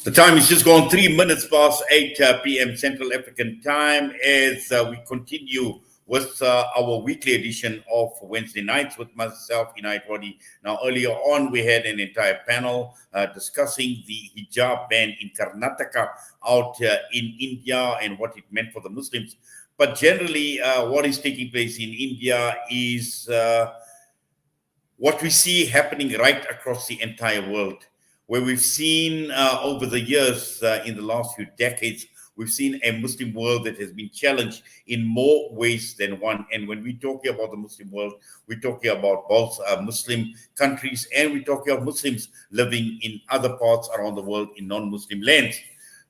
The time is just gone 3 minutes past 8 p.m. Central African time as we continue with our weekly edition of Wednesday nights with myself, Inayat Wadi. Now, earlier on, we had an entire panel discussing the hijab ban in Karnataka out in India and what it meant for the Muslims. But generally, what is taking place in India is what we see happening right across the entire world, where we've seen over the years, in the last few decades, we've seen a Muslim world that has been challenged in more ways than one. And when we're talking about the Muslim world, we're talking about both Muslim countries and we're talking about Muslims living in other parts around the world in non-Muslim lands.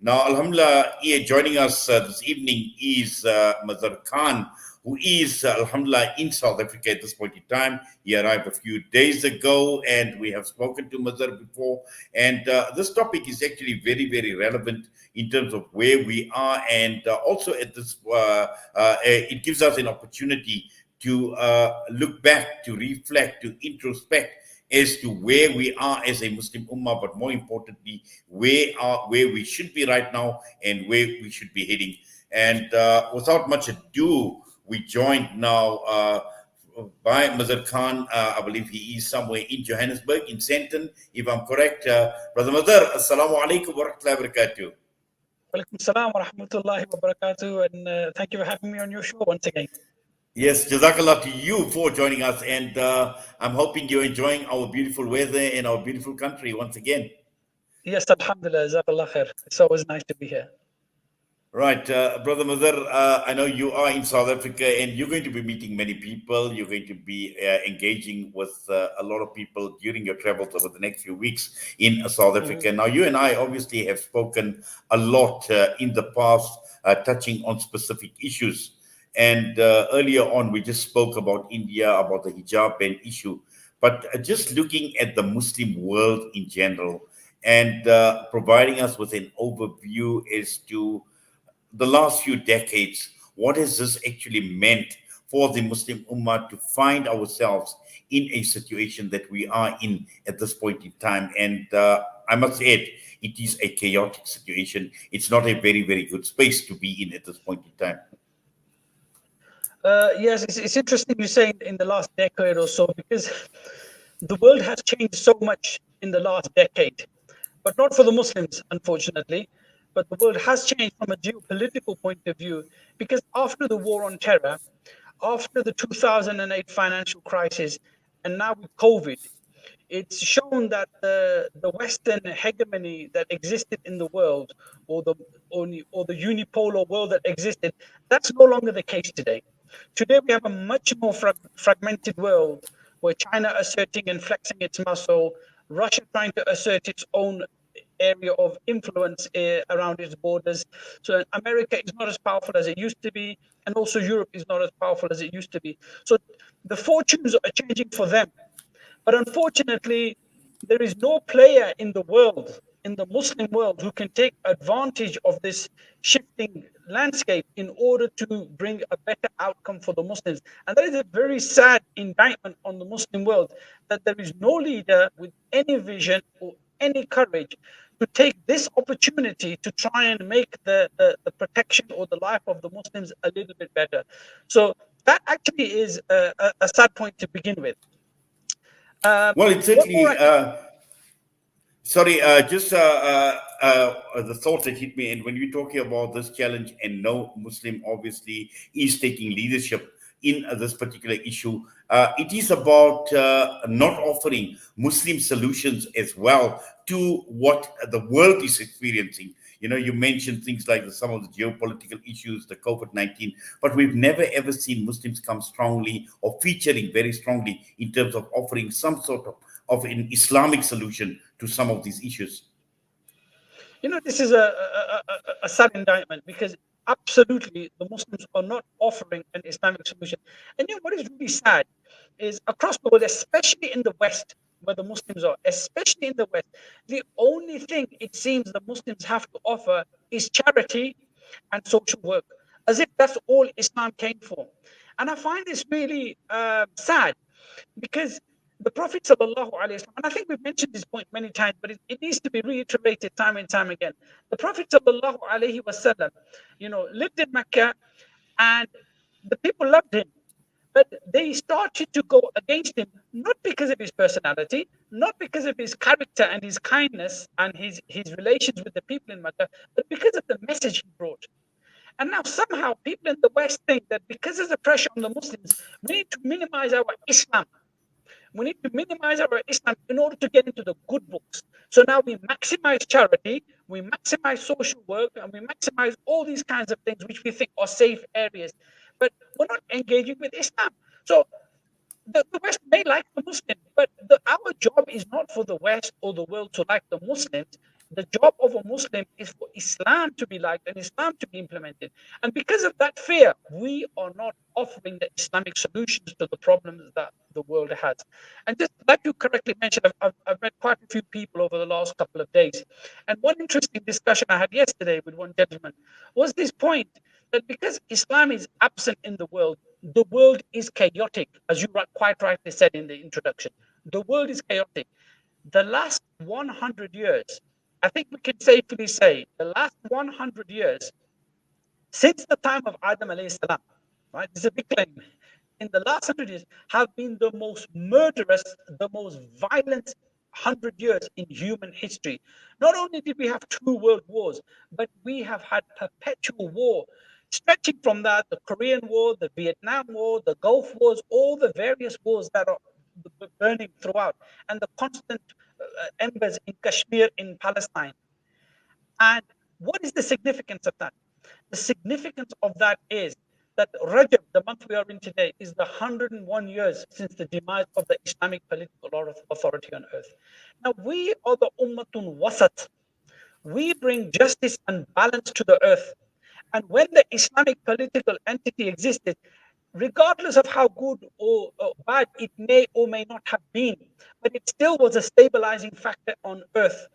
Now, Alhamdulillah, here joining us this evening is Mazhar Khan, who is, Alhamdulillah, in South Africa at this point in time. He arrived a few days ago, and we have spoken to Mazhar before. And this topic is actually very, very relevant in terms of where we are. And also at this, it gives us an opportunity to look back, to reflect, to introspect as to where we are as a Muslim Ummah, but more importantly, where we should be right now and where we should be heading. And without much ado, we joined now by Mazhar Khan. I believe he is somewhere in Johannesburg, in Sandton, if I'm correct. Brother Mazhar, assalamu alaikum wa rahmatullahi wa barakatuh. Walaikum salam wa rahmatullahi wa barakatuh. And thank you for having me on your show once again. Yes, Jazakallah to you for joining us. And I'm hoping you're enjoying our beautiful weather and our beautiful country once again. Yes, alhamdulillah, jazakallah khair. It's always nice to be here. Right, Brother Mazhar, I know you are in South Africa and you're going to be meeting many people. You're going to be engaging with a lot of people during your travels over the next few weeks in South Africa. Now, you and I obviously have spoken a lot in the past, touching on specific issues. And earlier on, we just spoke about India, about the hijab ban issue. But just looking at the Muslim world in general and providing us with an overview as to the last few decades, what has this actually meant for the Muslim Ummah to find ourselves in a situation that we are in at this point in time? And I must add, it is a chaotic situation. It's not a very, very good space to be in at this point in time. Yes, it's interesting you say in the last decade or so, because the world has changed so much in the last decade, but not for the Muslims, unfortunately. But the world has changed from a geopolitical point of view, because after the war on terror, after the 2008 financial crisis, and now with COVID, it's shown that the Western hegemony that existed in the world, or the unipolar world that existed, that's no longer the case today. Today, we have a much more fragmented world, where China asserting and flexing its muscle, Russia trying to assert its own area of influence around its borders. So America is not as powerful as it used to be, and also Europe is not as powerful as it used to be. So the fortunes are changing for them. But unfortunately, there is no player in the world, in the Muslim world, who can take advantage of this shifting landscape in order to bring a better outcome for the Muslims. And that is a very sad indictment on the Muslim world, that there is no leader with any vision or any courage to take this opportunity to try and make the protection or the life of the Muslims a little bit better. So that actually is a sad point to begin with. Well, it's certainly... Sorry, just the thought that hit me, and when you're talking about this challenge, and no Muslim obviously is taking leadership in this particular issue, it is about not offering Muslim solutions as well to what the world is experiencing. You know, you mentioned things like some of the geopolitical issues, the COVID-19, but we've never ever seen Muslims come strongly or featuring very strongly in terms of offering some sort of an Islamic solution to some of these issues. You know, this is a sad indictment, because absolutely the Muslims are not offering an Islamic solution. And you know what is really sad is, across the world, especially in the West, where the Muslims are, especially in the West, the only thing it seems the Muslims have to offer is charity and social work, as if that's all Islam came for. And I find this really sad, because The Prophet sallallahu alaihi wasallam, and I think we've mentioned this point many times, but it needs to be reiterated time and time again. The Prophet sallallahu alaihi wasallam, lived in Mecca, and the people loved him, but they started to go against him, not because of his personality, not because of his character and his kindness and his relations with the people in Mecca, but because of the message he brought. And now somehow people in the West think that because of the pressure on the Muslims, we need to minimize our Islam. We need to minimize our Islam in order to get into the good books. So now we maximize charity, we maximize social work, and we maximize all these kinds of things which we think are safe areas. But we're not engaging with Islam. So the West may like the Muslims, but our job is not for the West or the world to like the Muslims. The job of a Muslim is for Islam to be liked and Islam to be implemented. And because of that fear, we are not offering the Islamic solutions to the problems that the world has. And just like you correctly mentioned, I've met quite a few people over the last couple of days. And one interesting discussion I had yesterday with one gentleman was this point that because Islam is absent in the world is chaotic, as you quite rightly said in the introduction. The world is chaotic. The last 100 years, I think we can safely say, the last 100 years, since the time of Adam alayhi salam, right? This is a big claim. In the last 100 years, have been the most murderous, the most violent 100 years in human history. Not only did we have two world wars, but we have had perpetual war, stretching from that the Korean War, the Vietnam War, the Gulf Wars, all the various wars that are burning throughout, and the constant embers in Kashmir, in Palestine. And what is the significance of that? The significance of that is that Rajab, the month we are in today, is the 101 years since the demise of the Islamic political authority on earth. Now, we are the Ummatun Wasat. We bring justice and balance to the earth. And when the Islamic political entity existed, regardless of how good or bad it may or may not have been, but it still was a stabilizing factor on earth.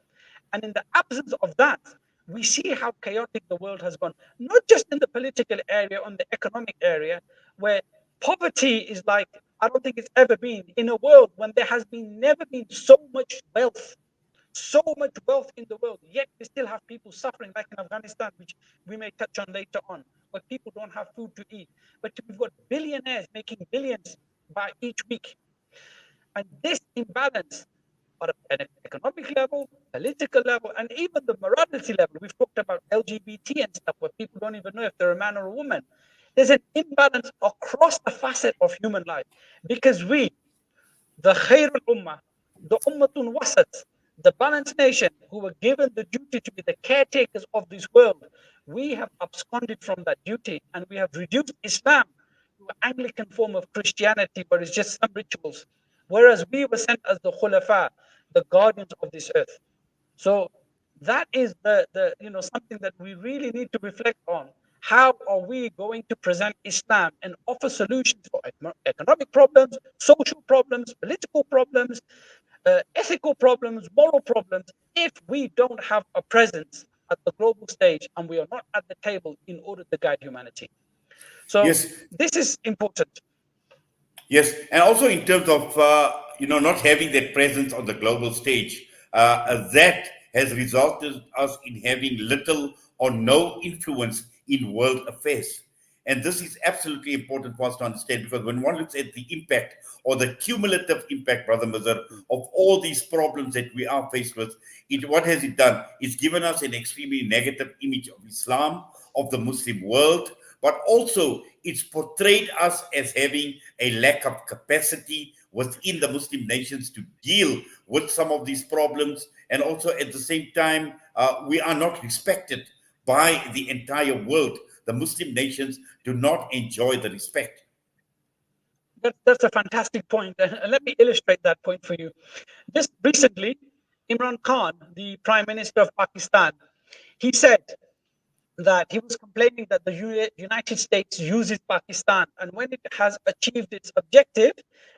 And in the absence of that, we see how chaotic the world has gone, not just in the political area, on the economic area, where poverty is like, I don't think it's ever been in a world when there has been never been so much wealth in the world, yet we still have people suffering, like in Afghanistan, which we may touch on later on, where people don't have food to eat. But we've got billionaires making billions by each week. And this imbalance on an economic level, political level, and even the morality level. We've talked about LGBT and stuff where people don't even know if they're a man or a woman. There's an imbalance across the facet of human life because we, the Khairul Ummah, the Ummatun Wasat, the balanced nation who were given the duty to be the caretakers of this world, we have absconded from that duty and we have reduced Islam to an Anglican form of Christianity where it's just some rituals. Whereas we were sent as the Khulafa, the guardians of this earth. So that is the something that we really need to reflect on. How are we going to present Islam and offer solutions for economic problems, social problems, political problems, ethical problems, moral problems, if we don't have a presence at the global stage and we are not at the table in order to guide humanity? So Yes, this is important. yes, and also in terms of not having that presence on the global stage, that has resulted us in having little or no influence in world affairs. And this is absolutely important for us to understand because when one looks at the impact or the cumulative impact, Brother Mazhar, of all these problems that we are faced with, what has it done? It's given us an extremely negative image of Islam, of the Muslim world, but also it's portrayed us as having a lack of capacity within the Muslim nations to deal with some of these problems. And also at the same time, we are not respected by the entire world. The Muslim nations do not enjoy the respect. That's a fantastic point. And let me illustrate that point for you. Just recently, Imran Khan, the Prime Minister of Pakistan, he said that he was complaining that the United States uses Pakistan, and when it has achieved its objective,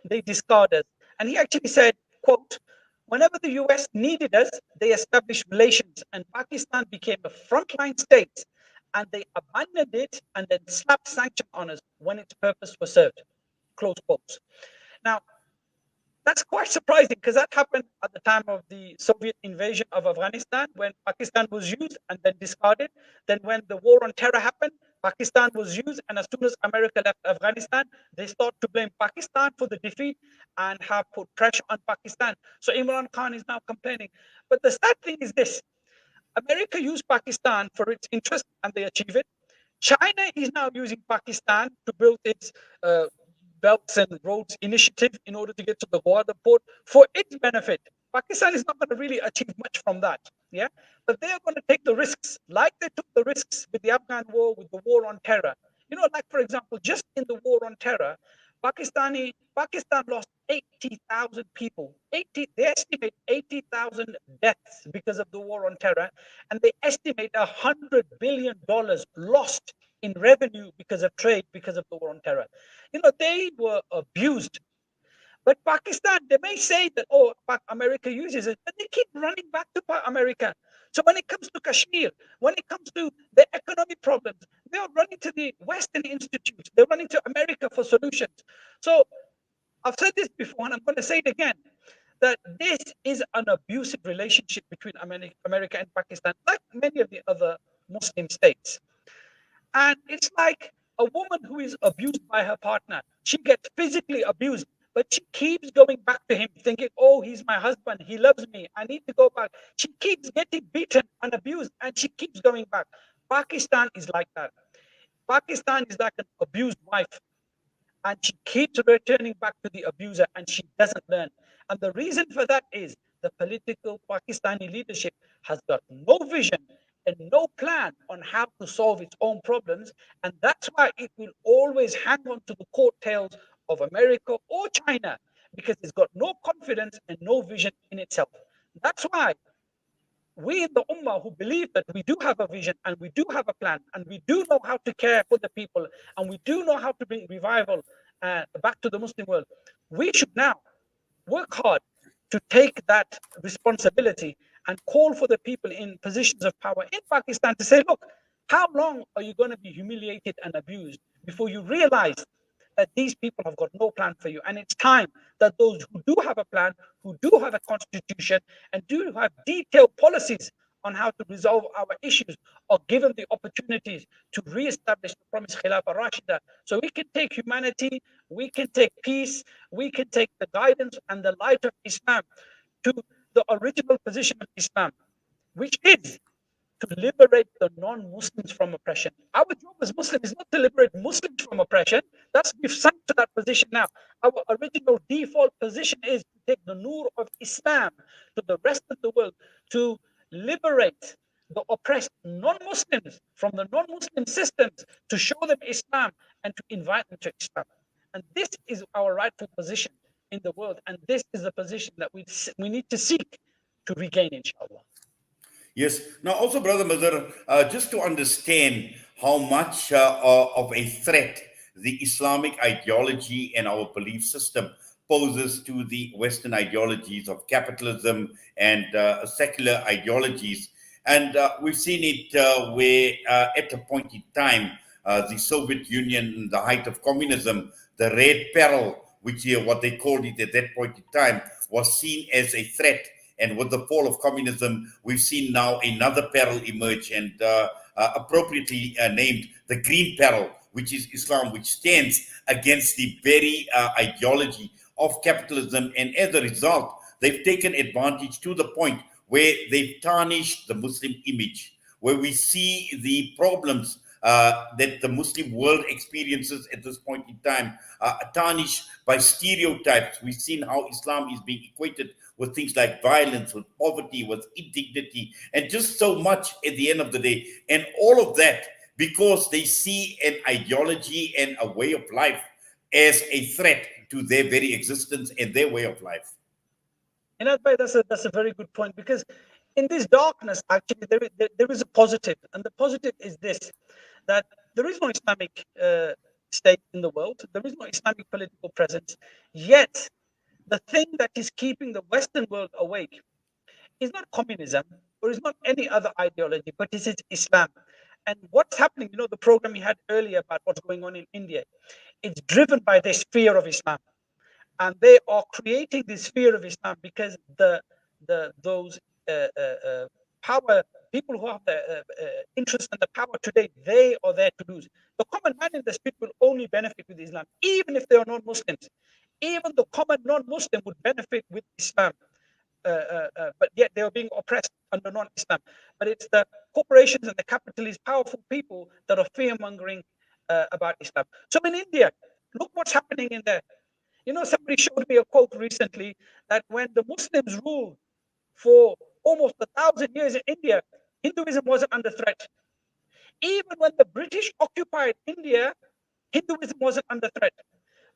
they discard us. And he actually said, quote, whenever the US needed us, they established relations, and Pakistan became a frontline state, and they abandoned it and then slapped sanctions on us when its purpose was served. Close quotes. Now, That's quite surprising because that happened at the time of the Soviet invasion of Afghanistan when Pakistan was used and then discarded. Then, when the war on terror happened, Pakistan was used. And as soon as America left Afghanistan, they start to blame Pakistan for the defeat and have put pressure on Pakistan. So Imran Khan is now complaining. But the sad thing is this: America used Pakistan for its interest and they achieve it. China is now using Pakistan to build its Belts and Roads Initiative in order to get to the Gwadar port for its benefit. Pakistan is not going to really achieve much from that. Yeah. But they are going to take the risks like they took the risks with the Afghan war, with the war on terror. Like for example, just in the war on terror, Pakistan lost 80,000 people. They estimate 80,000 deaths because of the war on terror, and they estimate $100 billion lost in revenue because of trade because of the war on terror. They were abused. But Pakistan, they may say that, oh, America uses it, but they keep running back to America. So when it comes to Kashmir, when it comes to the economic problems, they are running to the Western institutes. They're running to America for solutions. So I've said this before, and I'm going to say it again, that this is an abusive relationship between America and Pakistan, like many of the other Muslim states. And it's like a woman who is abused by her partner. She gets physically abused, but she keeps going back to him, thinking, oh, he's my husband. He loves me. I need to go back. She keeps getting beaten and abused, and she keeps going back. Pakistan is like that. Pakistan is like an abused wife, and she keeps returning back to the abuser, and she doesn't learn. And the reason for that is the political Pakistani leadership has got no vision and no plan on how to solve its own problems. And that's why it will always hang on to the coattails of America or China, because it's got no confidence and no vision in itself. That's why we in the Ummah who believe that we do have a vision and we do have a plan and we do know how to care for the people and we do know how to bring revival back to the Muslim world, we should now work hard to take that responsibility and call for the people in positions of power in Pakistan to say, look, how long are you going to be humiliated and abused before you realize that these people have got no plan for you? And it's time that those who do have a plan, who do have a constitution, and do have detailed policies on how to resolve our issues are given the opportunities to re-establish the promised Khilafah Rashida. So we can take humanity, we can take peace, we can take the guidance and the light of Islam to the original position of Islam, which is to liberate the non-Muslims from oppression. Our job as Muslims is not to liberate Muslims from oppression. We've sunk to that position now. Our original default position is to take the nur of Islam to the rest of the world, to liberate the oppressed non-Muslims from the non-Muslim systems, to show them Islam and to invite them to Islam. And this is our rightful position in the world, and this is the position that we need to seek to regain, inshallah. Yes. Now, also, Brother Mazhar, just to understand how much of a threat the Islamic ideology and our belief system poses to the Western ideologies of capitalism and secular ideologies. And we've seen it where, at a point in time, the Soviet Union, the height of communism, the red peril, which what they called it at that point in time, was seen as a threat. And with the fall of communism, we've seen now another peril emerge, and appropriately named the green peril, which is Islam, which stands against the very ideology of capitalism. And as a result, they've taken advantage to the point where they've tarnished the Muslim image, where we see the problems that the Muslim world experiences at this point in time, tarnished by stereotypes. We've seen how Islam is being equated with things like violence, with poverty, with indignity, and just so much at the end of the day. And all of that because they see an ideology and a way of life as a threat to their very existence and their way of life. In that way, that's a very good point, because in this darkness, actually, there is a positive, and the positive is this: that there is no Islamic state in the world, there is no Islamic political presence. Yet, the thing that is keeping the Western world awake is not communism or is not any other ideology, but it is Islam. And what's happening, the program we had earlier about what's going on in India, it's driven by this fear of Islam. and they are creating this fear of Islam because those uh, uh, uh, power people who have the interest and the power today, they are there to lose. The common man in the street will only benefit with Islam, even if they are non-Muslims. Even the common non-Muslim would benefit with Islam, but yet they are being oppressed under non-Islam. But it's the corporations and the capitalist, powerful people that are fear-mongering about Islam. So in India, look what's happening in there. Somebody showed me a quote recently that when the Muslims ruled for almost 1,000 years in India, Hinduism wasn't under threat. Even when the British occupied India, Hinduism wasn't under threat.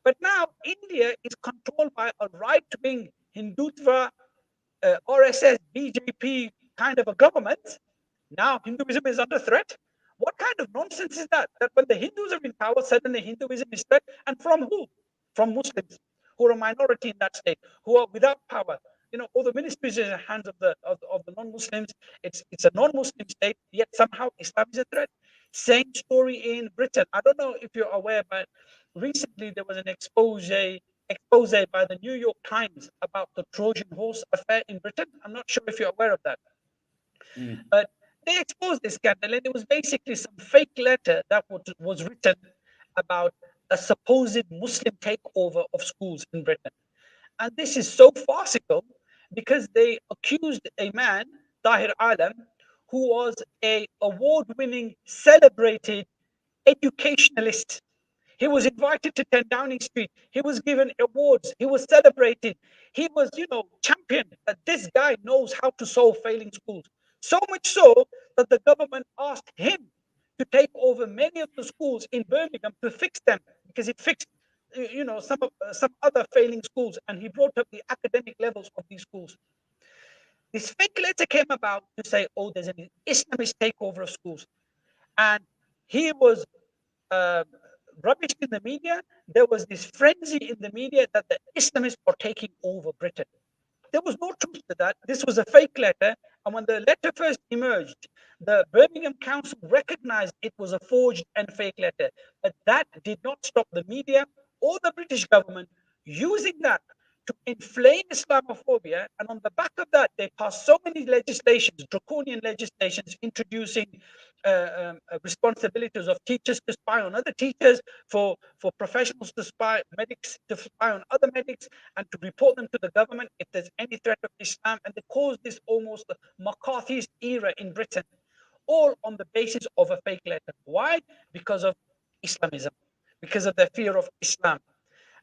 But now India is controlled by a right-wing Hindutva, RSS, BJP kind of a government. Now Hinduism is under threat. What kind of nonsense is that? That when the Hindus are in power, suddenly Hinduism is threat, and from who? From Muslims, who are a minority in that state, who are without power. All the ministries are in the hands of the non-Muslims. It's a non-Muslim state, yet somehow Islam is a threat. Same story in Britain. I don't know if you're aware, but recently there was an expose by the New York Times about the Trojan horse affair in Britain. I'm not sure if you're aware of that. Mm. But they exposed this scandal, and it was basically some fake letter that was written about a supposed Muslim takeover of schools in Britain. And this is so farcical because they accused a man, Tahir Alam, who was a award-winning, celebrated educationalist. He was invited to 10 Downing Street. He was given awards. He was celebrated. He was, championed that this guy knows how to solve failing schools. So much so that the government asked him to take over many of the schools in Birmingham to fix them because it fixed, some other failing schools, and he brought up the academic levels of these schools. This fake letter came about to say, oh, there's an Islamist takeover of schools, and he was uh, rubbish in the media. There was this frenzy in the media that the Islamists are taking over Britain. There was no truth to that. This was a fake letter. And when the letter first emerged, the Birmingham Council recognized it was a forged and fake letter. But that did not stop the media or the British government using that to inflame Islamophobia. And on the back of that, they passed so many legislations, draconian legislations, introducing responsibilities of teachers to spy on other teachers, for professionals to spy, medics to spy on other medics, and to report them to the government if there's any threat of Islam. And they caused this almost McCarthyist era in Britain, all on the basis of a fake letter. Why? Because of Islamism, because of the fear of Islam.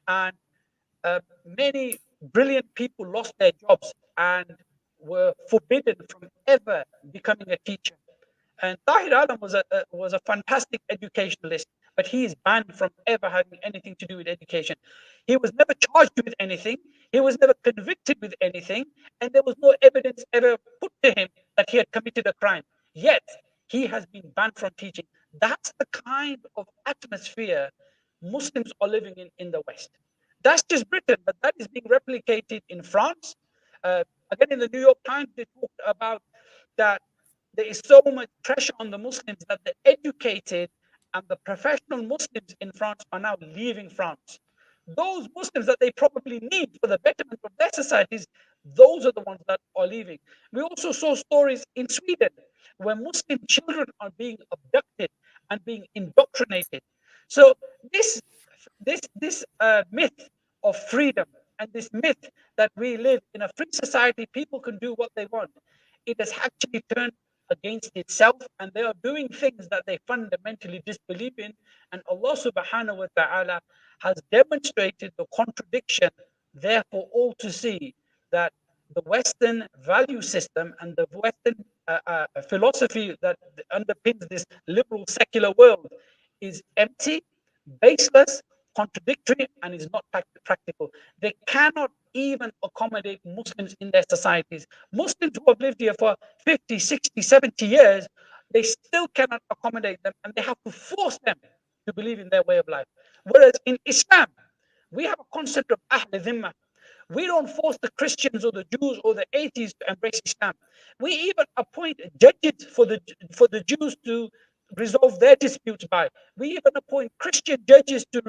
And many brilliant people lost their jobs and were forbidden from ever becoming a teacher. And Tahir Alam was a fantastic educationalist, but he is banned from ever having anything to do with education. He was never charged with anything. He was never convicted with anything, and there was no evidence ever put to him that he had committed a crime. Yet he has been banned from teaching. That's the kind of atmosphere Muslims are living in the West. That's just Britain, but that is being replicated in France. Again, in the New York Times, they talked about that there is so much pressure on the Muslims that the educated and the professional Muslims in France are now leaving France. Those Muslims that they probably need for the betterment of their societies, those are the ones that are leaving. We also saw stories in Sweden where Muslim children are being abducted and being indoctrinated. So this myth of freedom and this myth that we live in a free society, people can do what they want, it has actually turned against itself, and they are doing things that they fundamentally disbelieve in. And Allah subhanahu wa ta'ala has demonstrated the contradiction there for all to see, that the Western value system and the Western philosophy that underpins this liberal secular world is empty, baseless, contradictory, and is not practical. They cannot even accommodate Muslims in their societies. Muslims who have lived here for 50, 60, 70 years, they still cannot accommodate them, and they have to force them to believe in their way of life. Whereas in Islam, we have a concept of Ahl Dhimma. We don't force the Christians or the Jews or the atheists to embrace Islam. We even appoint judges for the Jews to resolve their disputes by. We even appoint Christian judges to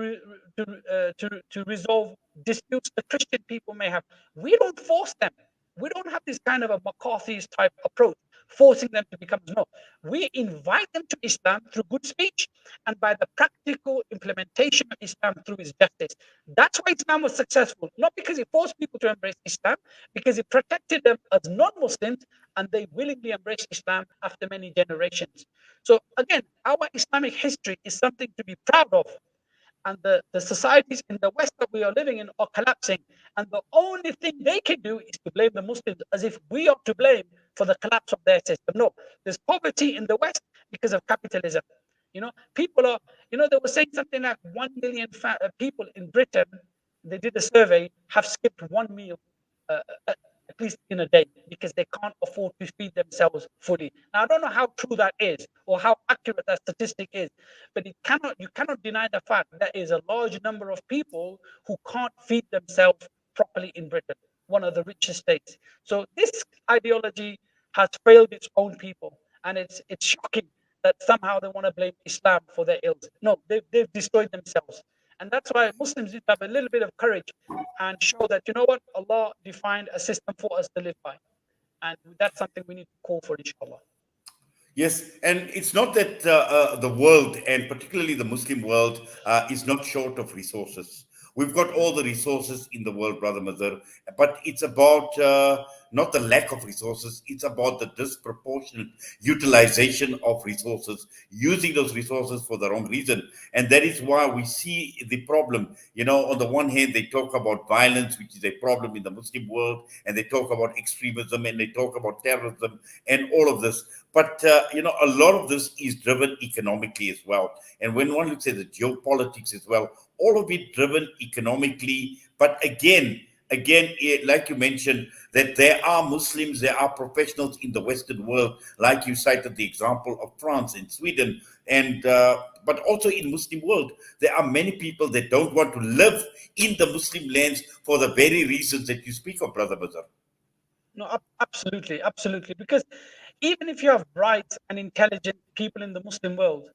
resolve disputes the Christian people may have. We don't force them. We don't have this kind of a McCarthy's type approach, forcing them to become no. We invite them to Islam through good speech and by the practical implementation of Islam through its justice. That's why Islam was successful, not because it forced people to embrace Islam, because it protected them as non-Muslims and they willingly embraced Islam after many generations. So again, our Islamic history is something to be proud of. And the societies in the West that we are living in are collapsing. And the only thing they can do is to blame the Muslims as if we are to blame for the collapse of their system. No, there's poverty in the West because of capitalism. People are, they were saying something like 1 million people in Britain, they did a survey, have skipped one meal uh, at least in a day because they can't afford to feed themselves fully. Now, I don't know how true that is or how accurate that statistic is, but you cannot deny the fact that there is a large number of people who can't feed themselves properly in Britain, one of the richest states. So this ideology has failed its own people, and it's shocking that somehow they want to blame Islam for their ills. No, they've destroyed themselves. And that's why Muslims need to have a little bit of courage and show that, you know what, Allah defined a system for us to live by. And that's something we need to call for, inshallah. Yes, and it's not that the world, and particularly the Muslim world, is not short of resources. We've got all the resources in the world, Brother Mazhar, but it's about not the lack of resources, it's about the disproportionate utilization of resources, using those resources for the wrong reason. And that is why we see the problem. On the one hand, they talk about violence, which is a problem in the Muslim world, and they talk about extremism, and they talk about terrorism, and all of this. But a lot of this is driven economically as well. And when one looks at the geopolitics as well, all of it driven economically. But again, like you mentioned, that there are Muslims, there are professionals in the Western world, like you cited the example of France and Sweden, and but also in Muslim world, there are many people that don't want to live in the Muslim lands for the very reasons that you speak of, Brother Bazar. No, absolutely, absolutely. Because even if you have bright and intelligent people in the Muslim world,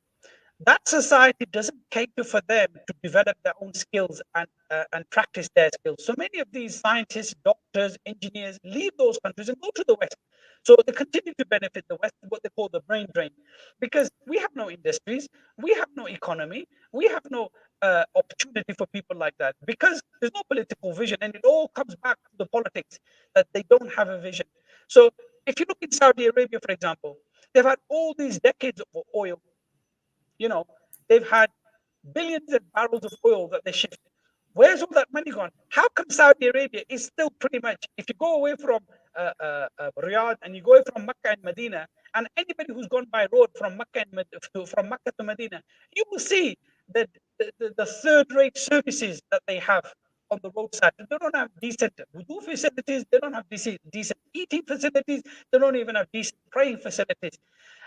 that society doesn't cater for them to develop their own skills and practice their skills. So many of these scientists, doctors, engineers leave those countries and go to the West. So they continue to benefit the West, what they call the brain drain, because we have no industries, we have no economy, we have no opportunity for people like that because there's no political vision, and it all comes back to the politics that they don't have a vision. So if you look in Saudi Arabia, for example, they've had all these decades of oil. You know, they've had billions of barrels of oil that they shipped. Where's all that money gone? How come Saudi Arabia is still pretty much, if you go away from Riyadh and you go away from Mecca and Medina, and anybody who's gone by road from from Mecca to Medina, you will see that the third-rate services that they have on the roadside. They don't have decent wudu facilities. They don't have decent eating facilities. They don't even have decent praying facilities.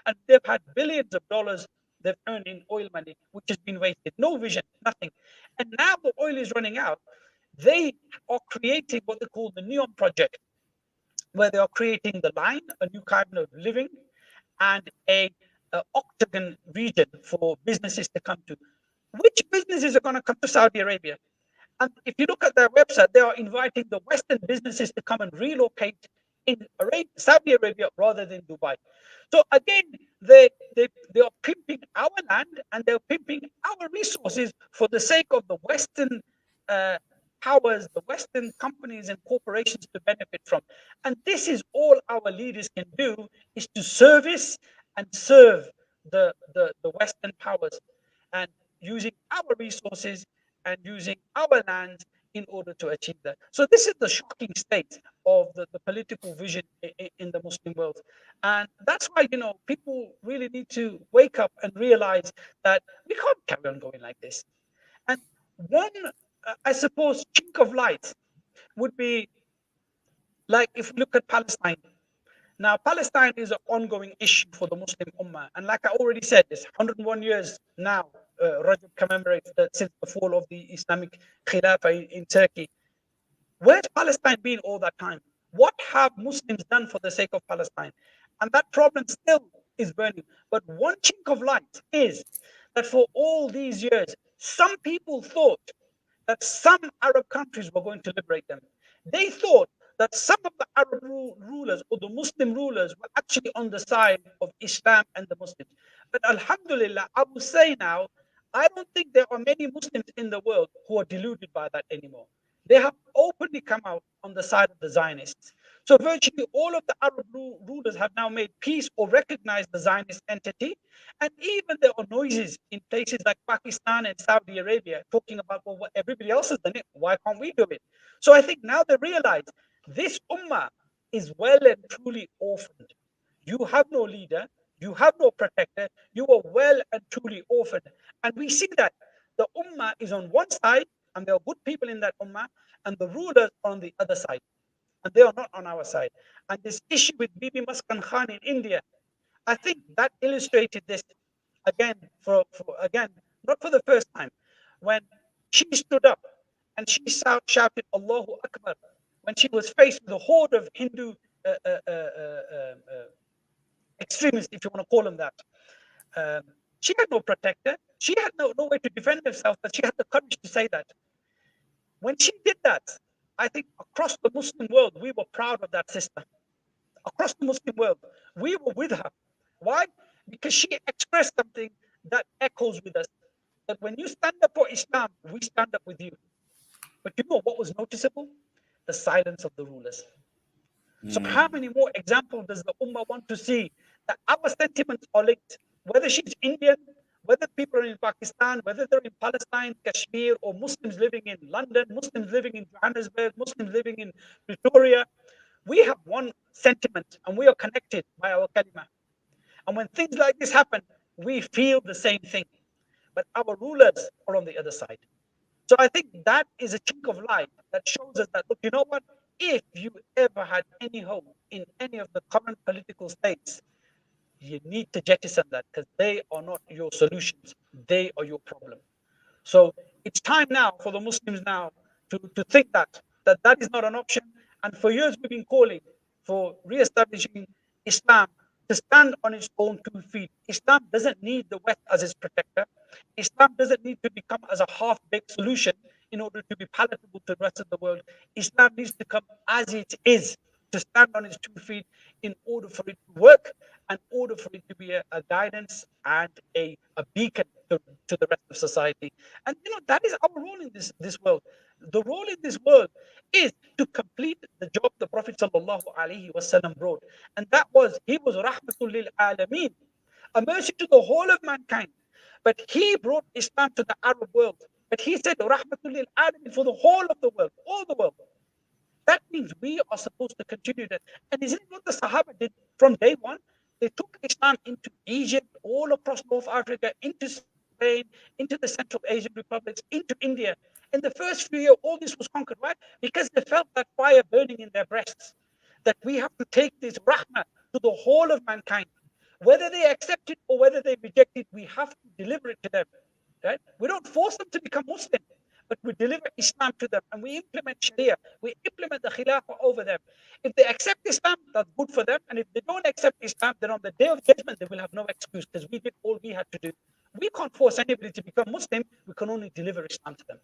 And they've had billions of dollars they've earned in oil money, which has been wasted. No vision, nothing. And now the oil is running out. They are creating what they call the Neon Project, where they are creating the line, a new kind of living, and a octagon region for businesses to come to. Which businesses are going to come to Saudi Arabia? And if you look at their website, they are inviting the Western businesses to come and relocate in Saudi Arabia rather than Dubai. So again, they are pimping our land and they're pimping our resources for the sake of the Western uh, powers, the Western companies and corporations to benefit from. And this is all our leaders can do, is to service and serve the Western powers and using our resources and using our land in order to achieve that. So this is the shocking state of the political vision in the Muslim world. And that's why, people really need to wake up and realize that we can't carry on going like this. And one, I suppose, chink of light would be like if we look at Palestine. Now, Palestine is an ongoing issue for the Muslim Ummah. And like I already said, it's 101 years now, Rajab commemorates since the fall of the Islamic Khilafah in Turkey. Where's Palestine been all that time? What have Muslims done for the sake of Palestine? And that problem still is burning. But one chink of light is that for all these years, some people thought that some Arab countries were going to liberate them. They thought that some of the Arab rulers or the Muslim rulers were actually on the side of Islam and the Muslims. But Alhamdulillah, I will say now, I don't think there are many Muslims in the world who are deluded by that anymore. They have openly come out on the side of the Zionists. So virtually all of the Arab rulers have now made peace or recognized the Zionist entity. And even there are noises in places like Pakistan and Saudi Arabia talking about, well, what everybody else has done it, why can't we do it? So I think now they realize this ummah is well and truly orphaned. You have no leader, you have no protector, you are well and truly orphaned. And we see that the ummah is on one side, and there are good people in that ummah, and the rulers on the other side, and they are not on our side. And this issue with Bibi Muskan Khan in India, I think that illustrated this again, for again, not for the first time, when she stood up and she shouted Allahu Akbar when she was faced with a horde of Hindu uh, uh, uh, uh, uh, extremists, if you want to call them that. Um, she had no protector. She had no way to defend herself, but she had the courage to say that. When she did that, I think across the Muslim world, we were proud of that sister. Across the Muslim world, we were with her. Why? Because she expressed something that echoes with us. That when you stand up for Islam, we stand up with you. But you know what was noticeable? The silence of the rulers. So how Mm. many more examples does the Ummah want to see that our sentiments are linked? Whether she's Indian, whether people are in Pakistan, whether they're in Palestine, Kashmir, or Muslims living in London, Muslims living in Johannesburg, Muslims living in Pretoria, we have one sentiment and we are connected by our kalima. And when things like this happen, we feel the same thing. But our rulers are on the other side. So I think that is a chink of light that shows us that, look, you know what? If you ever had any hope in any of the current political states, you need to jettison that because they are not your solutions. They are your problem. So it's time now for the Muslims now to think that is not an option. And for years we've been calling for re-establishing Islam to stand on its own 2 feet. Islam doesn't need the West as its protector. Islam doesn't need to become as a half-baked solution in order to be palatable to the rest of the world. Islam needs to come as it is, to stand on its 2 feet in order for it to work, and in order for it to be a guidance and a beacon to the rest of society. And you know, that is our role in this world. The role in this world is to complete the job the Prophet sallallahu alaihi wasallam brought. And that was, he was rahmatul lil alameen, a mercy to the whole of mankind. But he brought Islam to the Arab world. But he said rahmatul lil alameen, for the whole of the world, all the world. That means we are supposed to continue that. And isn't it what the Sahaba did from day one? They took Islam into Egypt, all across North Africa, into Spain, into the Central Asian republics, into India. In the first few years, all this was conquered. Why? Because they felt that fire burning in their breasts, that we have to take this rahmah to the whole of mankind. Whether they accept it or whether they reject it, we have to deliver it to them. Right? We don't force them to become Muslim, but we deliver Islam to them and we implement Sharia. We implement the Khilafah over them. If they accept Islam, that's good for them. And if they don't accept Islam, then on the day of judgment, they will have no excuse because we did all we had to do. We can't force anybody to become Muslim. We can only deliver Islam to them.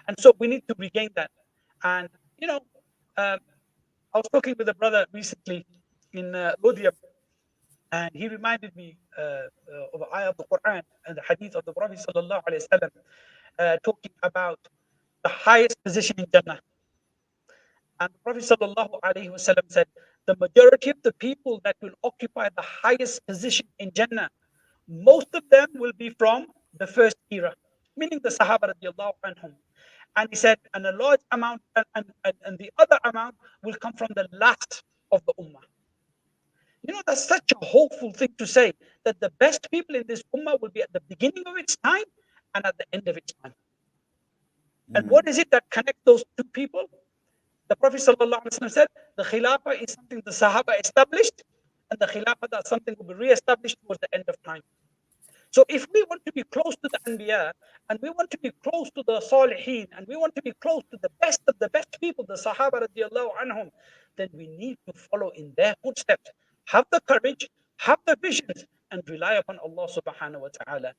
And so we need to regain that. And, you know, um, I was talking with a brother recently in Lothian, and he reminded me of an ayah of the Quran and the hadith of the Prophet sallallahu alaihi wasallam, talking about the highest position in Jannah. And the Prophet sallallahu alaihi wasallam said, the majority of the people that will occupy the highest position in Jannah, most of them will be from the first era, meaning the Sahaba radiallahu anhum. And he said, and a large amount, and the other amount will come from the last of the Ummah. You know, that's such a hopeful thing to say, that the best people in this Ummah will be at the beginning of its time and at the end of its time. And what is it that connects those two people? The Prophet ﷺ said, the Khilafah is something the Sahaba established, and the Khilafah that's something will be re-established towards the end of time. So if we want to be close to the Anbiya, and we want to be close to the Salihin, and we want to be close to the best of the best people, the Sahaba radiallahu anhum, then we need to follow in their footsteps. Have the courage, have the visions, and rely upon Allah subhanahu wa ta'ala.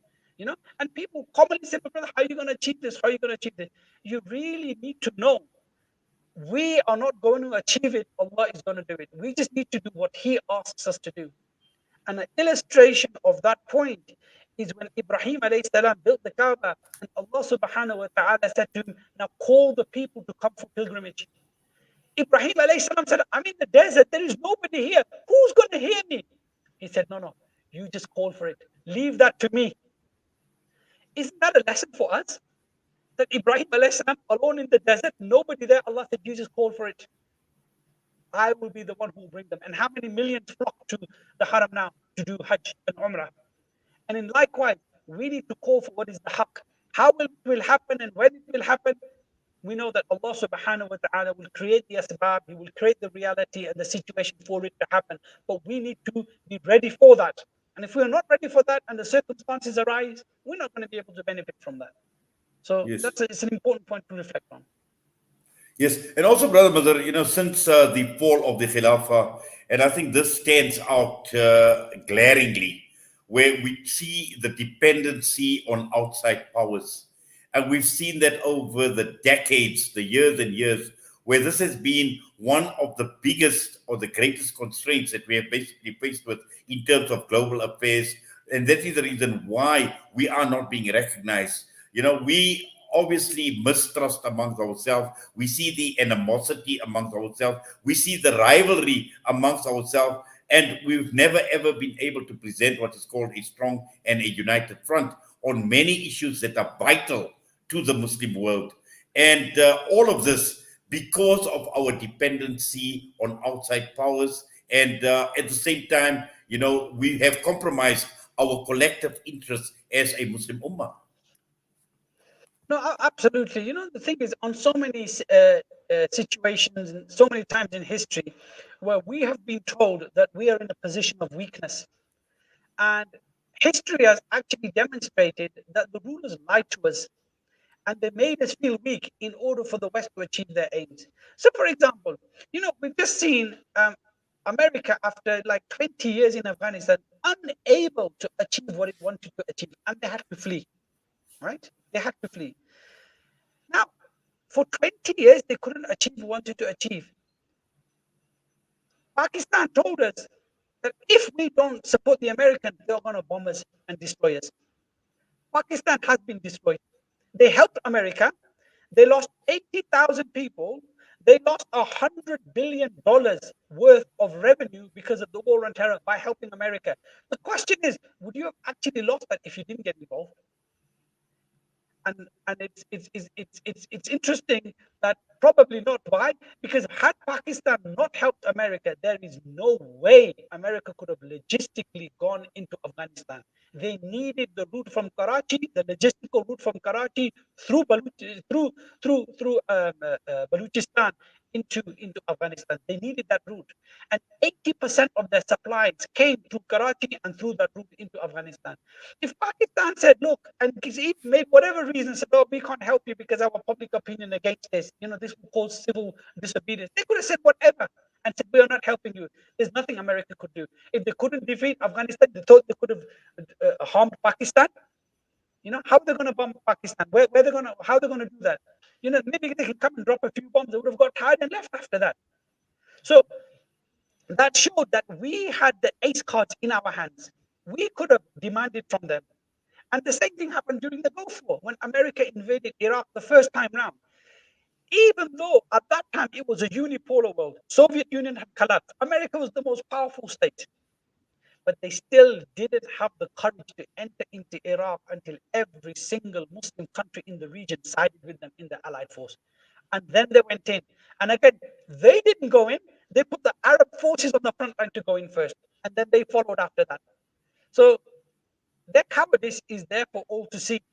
And people commonly say, brother, how are you going to achieve this? How are you going to achieve this? You really need to know we are not going to achieve it. Allah is going to do it. We just need to do what He asks us to do. And an illustration of that point is when Ibrahim alayhi salam built the Kaaba, and Allah subhanahu wa ta'ala said to him, now call the people to come for pilgrimage. Ibrahim alayhi salam said, I'm in the desert, there is nobody here. Who's going to hear me? He said, no, you just call for it. Leave that to me. Isn't that a lesson for us? That Ibrahim alayhi salam alone in the desert, nobody there, Allah said, you just call for it. I will be the one who will bring them. And how many millions flock to the Haram now to do Hajj and Umrah? And in likewise, we need to call for what is the haqq. How it will happen and when it will happen, we know that Allah subhanahu wa ta'ala will create the asbab, He will create the reality and the situation for it to happen. But we need to be ready for that. And if we are not ready for that and the circumstances arise, we're not going to be able to benefit from that. So Yes. it's an important point to reflect on. Yes, and also, Brother Mazhar, since the fall of the Khilafah, and I think this stands out glaringly, where we see the dependency on outside powers. And we've seen that over the decades, the years and years, where this has been one of the biggest or the greatest constraints that we have basically faced with in terms of global affairs. And that is the reason why we are not being recognized. We obviously mistrust amongst ourselves. We see the animosity amongst ourselves. We see the rivalry amongst ourselves. And we've never ever been able to present what is called a strong and a united front on many issues that are vital to the Muslim world. And all of this because of our dependency on outside powers. And at the same time, we have compromised our collective interests as a Muslim ummah. No, absolutely. The thing is, on so many situations, and so many times in history, where we have been told that we are in a position of weakness, and history has actually demonstrated that the rulers lied to us, and they made us feel weak in order for the West to achieve their aims. So, for example, we've just seen America after like 20 years in Afghanistan unable to achieve what it wanted to achieve, and they had to flee. Right? They had to flee. Now, for 20 years, they couldn't achieve what they wanted to achieve. Pakistan told us that if we don't support the Americans, they're going to bomb us and destroy us. Pakistan has been destroyed. They helped America. They lost 80,000 people. They lost $100 billion worth of revenue because of the war on terror by helping America. The question is, would you have actually lost that if you didn't get involved? And it's interesting that probably not. Why? Because had Pakistan not helped America, there is no way America could have logistically gone into Afghanistan. They needed the route from Karachi, the logistical route from Karachi through Balochistan into Afghanistan. They needed that route, and 80% of their supplies came through Karachi and through that route into Afghanistan. If Pakistan said, look, and he made whatever reason, said, oh, we can't help you because our public opinion against this, this will cause civil disobedience. They could have said whatever and said, we are not helping you. There's nothing America could do. If they couldn't defeat Afghanistan, they thought they could have harmed Pakistan. How are they going to bomb Pakistan? Where they're going to, how are they going to do that? Maybe they can come and drop a few bombs. They would have got tired and left after that. So that showed that we had the ace cards in our hands. We could have demanded from them. And the same thing happened during the Gulf War when America invaded Iraq the first time round. Even though at that time it was a unipolar world, Soviet Union had collapsed. America was the most powerful state. But they still didn't have the courage to enter into Iraq until every single Muslim country in the region sided with them in the Allied force. And then they went in. And again, they didn't go in. They put the Arab forces on the front line to go in first. And then they followed after that. So their cowardice is there for all to see.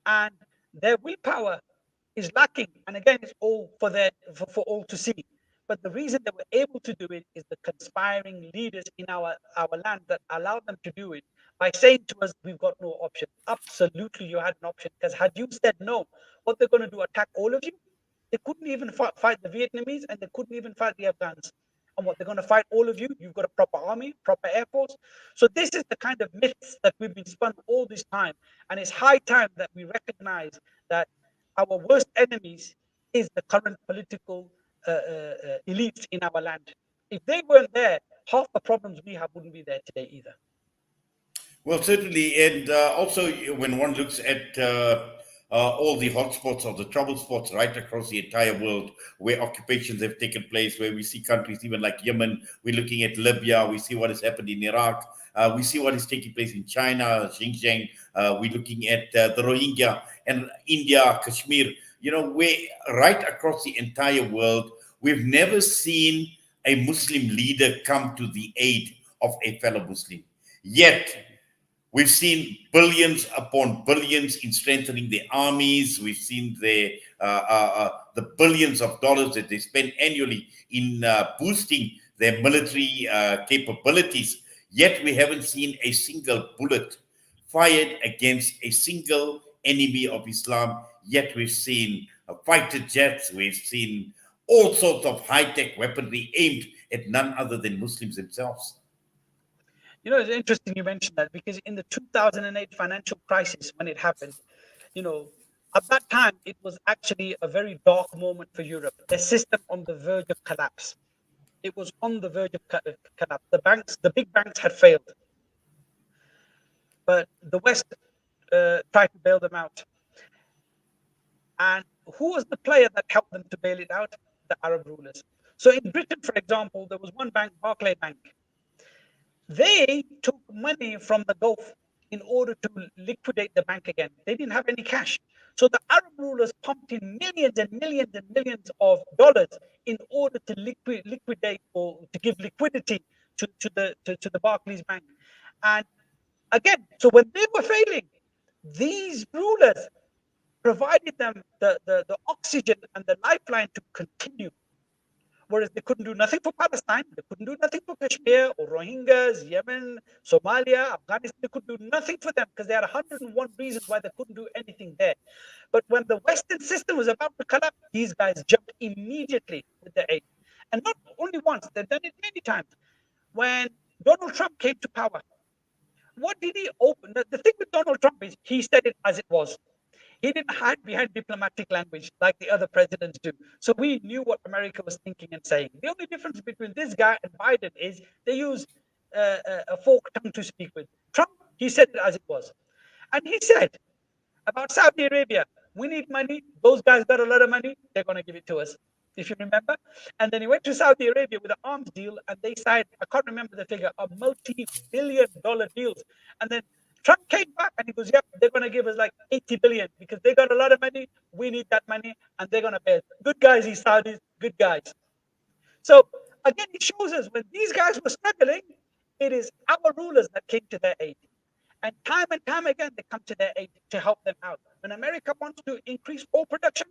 And their willpower is lacking. And again, it's all for all to see. But the reason they were able to do it is the conspiring leaders in our land that allowed them to do it by saying to us, we've got no option. Absolutely, you had an option. Because had you said no, what they're going to do, attack all of you? They couldn't even fight the Vietnamese, and they couldn't even fight the Afghans. and what they're going to fight all of you. You've got a proper army, proper air force. So this is the kind of myths that we've been spun all this time, and it's high time that we recognize that our worst enemies is the current political elites in our land. If they weren't there, half the problems we have wouldn't be there today either. Well, certainly, and also when one looks at all the hotspots or the trouble spots right across the entire world where occupations have taken place, where we see countries even like Yemen, we're looking at Libya, we see what has happened in Iraq, we see what is taking place in China, Xinjiang, we're looking at the Rohingya and India, Kashmir, where right across the entire world, we've never seen a Muslim leader come to the aid of a fellow Muslim. Yet, we've seen billions upon billions in strengthening their armies. We've seen the billions of dollars that they spend annually in boosting their military capabilities. Yet we haven't seen a single bullet fired against a single enemy of Islam. Yet we've seen fighter jets. We've seen all sorts of high-tech weaponry aimed at none other than Muslims themselves. It's interesting you mentioned that, because in the 2008 financial crisis, when it happened, you know, at that time, it was actually a very dark moment for Europe. The system on the verge of collapse. It was on the verge of collapse. The big banks had failed, but the West tried to bail them out. And who was the player that helped them to bail it out? The Arab rulers. So in Britain, for example, there was one bank, Barclay Bank. They took money from the Gulf in order to liquidate the bank again. They didn't have any cash. So the Arab rulers pumped in millions and millions and millions of dollars in order to liquidate or to give liquidity to the Barclays Bank. And again, so when they were failing, these rulers provided them the oxygen and the lifeline to continue. Whereas they couldn't do nothing for Palestine, they couldn't do nothing for Kashmir or Rohingyas, Yemen, Somalia, Afghanistan. They could do nothing for them because they had 101 reasons why they couldn't do anything there. But when the Western system was about to collapse, these guys jumped immediately with the aid. And not only once, they've done it many times. When Donald Trump came to power, what did he open? The thing with Donald Trump is he said it as it was. He didn't hide behind diplomatic language like the other presidents do. So we knew what America was thinking and saying. The only difference between this guy and Biden is they use a forked tongue to speak with. Trump, he said it as it was. And he said about Saudi Arabia, we need money. Those guys got a lot of money. They're going to give it to us, if you remember. And then he went to Saudi Arabia with an arms deal, and they signed, I can't remember the figure, a multi-billion-dollar deals. And then Trump came back and he goes, yep, they're going to give us like 80 billion because they got a lot of money. We need that money and they're going to pay us. Good guys, these Saudis, good guys. So again, it shows us when these guys were struggling, it is our rulers that came to their aid. And time again, they come to their aid to help them out. When America wants to increase oil production,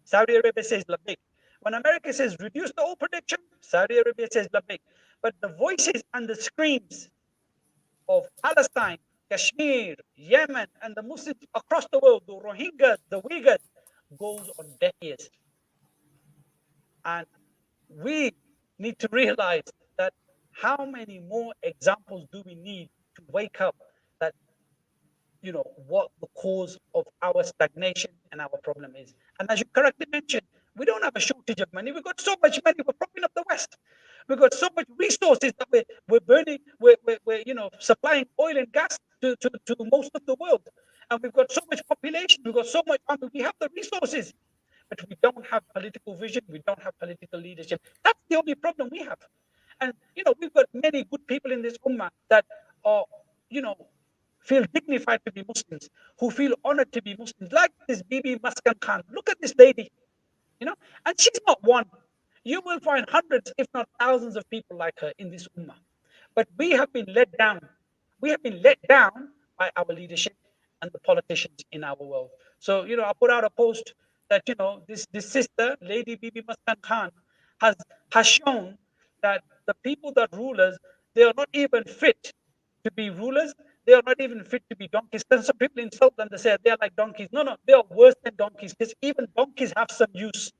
Saudi Arabia says labbaik. When America says reduce the oil production, Saudi Arabia says labbaik. But the voices and the screams of Palestine, Kashmir, Yemen, and the Muslims across the world, the Rohingyas, the Uyghurs, goes on deaf ears. And we need to realize that how many more examples do we need to wake up that, what the cause of our stagnation and our problem is. And as you correctly mentioned, we don't have a shortage of money. We've got so much money, we're propping up the West. We've got so much resources that we're burning, we're supplying oil and gas to most of the world. And we've got so much population, we've got so much army, we have the resources, but we don't have political vision, we don't have political leadership. That's the only problem we have. And we've got many good people in this ummah that are, feel dignified to be Muslims, who feel honored to be Muslims, like this Bibi Mazhar Khan. Look at this lady, and she's not one. You will find hundreds, if not thousands, of people like her in this ummah. But we have been let down. We have been let down by our leadership and the politicians in our world. So, I put out a post that, this sister, Lady Bibi Mazhar Khan, has shown that the people that rule us, they are not even fit to be rulers. They are not even fit to be donkeys. Then some people insult them. They say they are like donkeys. No, they are worse than donkeys because even donkeys have some use.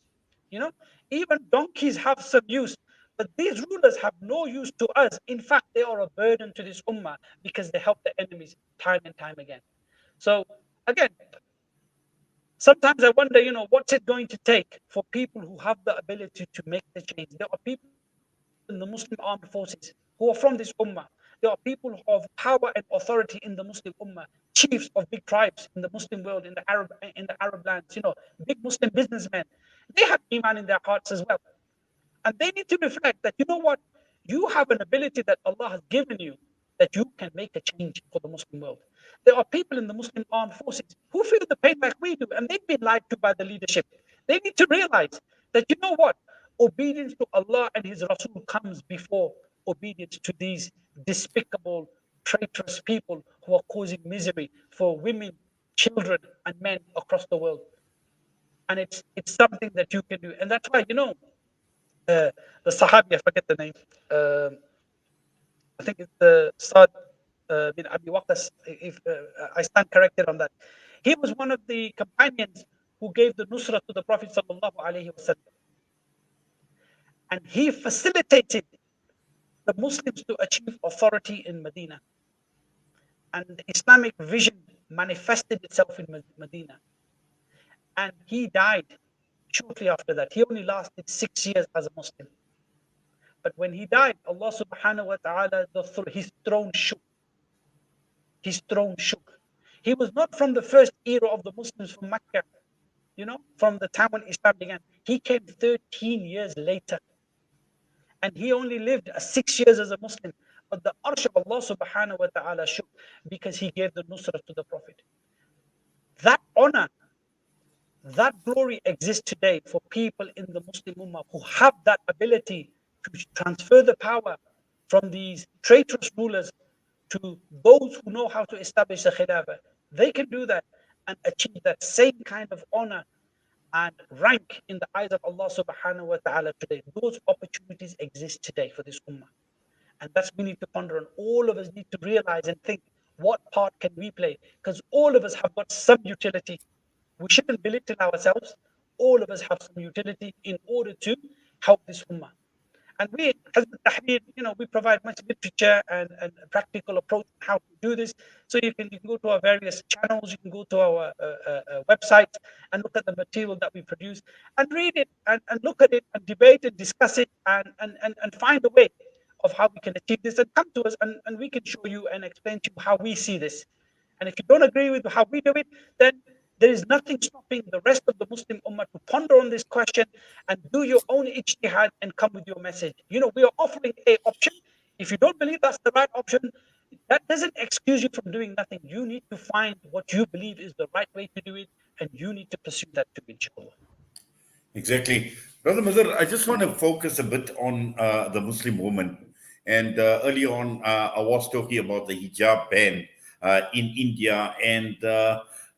Even donkeys have some use. But these rulers have no use to us. In fact, they are a burden to this ummah because they help the enemies time and time again. So again, sometimes I wonder, what's it going to take for people who have the ability to make the change? There are people in the Muslim armed forces who are from this ummah. There are people who have power and authority in the Muslim ummah, chiefs of big tribes in the Muslim world, in the Arab lands, big Muslim businessmen. They have iman in their hearts as well. And they need to reflect that, you know what? You have an ability that Allah has given you that you can make a change for the Muslim world. There are people in the Muslim armed forces who feel the pain like we do, and they've been lied to by the leadership. They need to realize that, you know what? Obedience to Allah and His Rasul comes before obedience to these despicable, traitorous people who are causing misery for women, children, and men across the world. And it's something that you can do. And that's why, uh, the Sahabi, I forget the name. I think it's the Saad bin Abi Waqqas, if I stand corrected on that. He was one of the companions who gave the Nusra to the Prophet sallallahu alaihi wasallam, and he facilitated the Muslims to achieve authority in Medina, and Islamic vision manifested itself in Medina, and he died shortly after that. He only lasted 6 years as a Muslim. But when he died, Allah subhanahu wa ta'ala, his throne shook. His throne shook. He was not from the first era of the Muslims from Mecca, from the time when Islam began. He came 13 years later. And he only lived 6 years as a Muslim. But the arsh of Allah subhanahu wa ta'ala shook because he gave the nusrah to the Prophet. That honor, that glory exists today for people in the Muslim Ummah who have that ability to transfer the power from these traitorous rulers to those who know how to establish a khilafah. They can do that and achieve that same kind of honor and rank in the eyes of Allah subhanahu wa ta'ala today. Those opportunities exist today for this ummah. And that's we need to ponder on. All of us need to realize and think, what part can we play? Because all of us have got some utility. We shouldn't belittle ourselves. All of us have some utility in order to help this ummah. And we, as Tahrir, we provide much literature and a practical approach on how to do this. So you can go to our various channels, you can go to our website and look at the material that we produce and read it and look at it and debate and discuss it and find a way of how we can achieve this, and come to us and we can show you and explain to you how we see this. And if you don't agree with how we do it, then there is nothing stopping the rest of the Muslim Ummah to ponder on this question and do your own ijtihad and come with your message. We are offering a option. If you don't believe that's the right option, that doesn't excuse you from doing nothing. You need to find what you believe is the right way to do it, and you need to pursue that to inshallah. Exactly. Brother Mazhar, I just want to focus a bit on the Muslim woman. And early on, I was talking about the hijab ban in India. And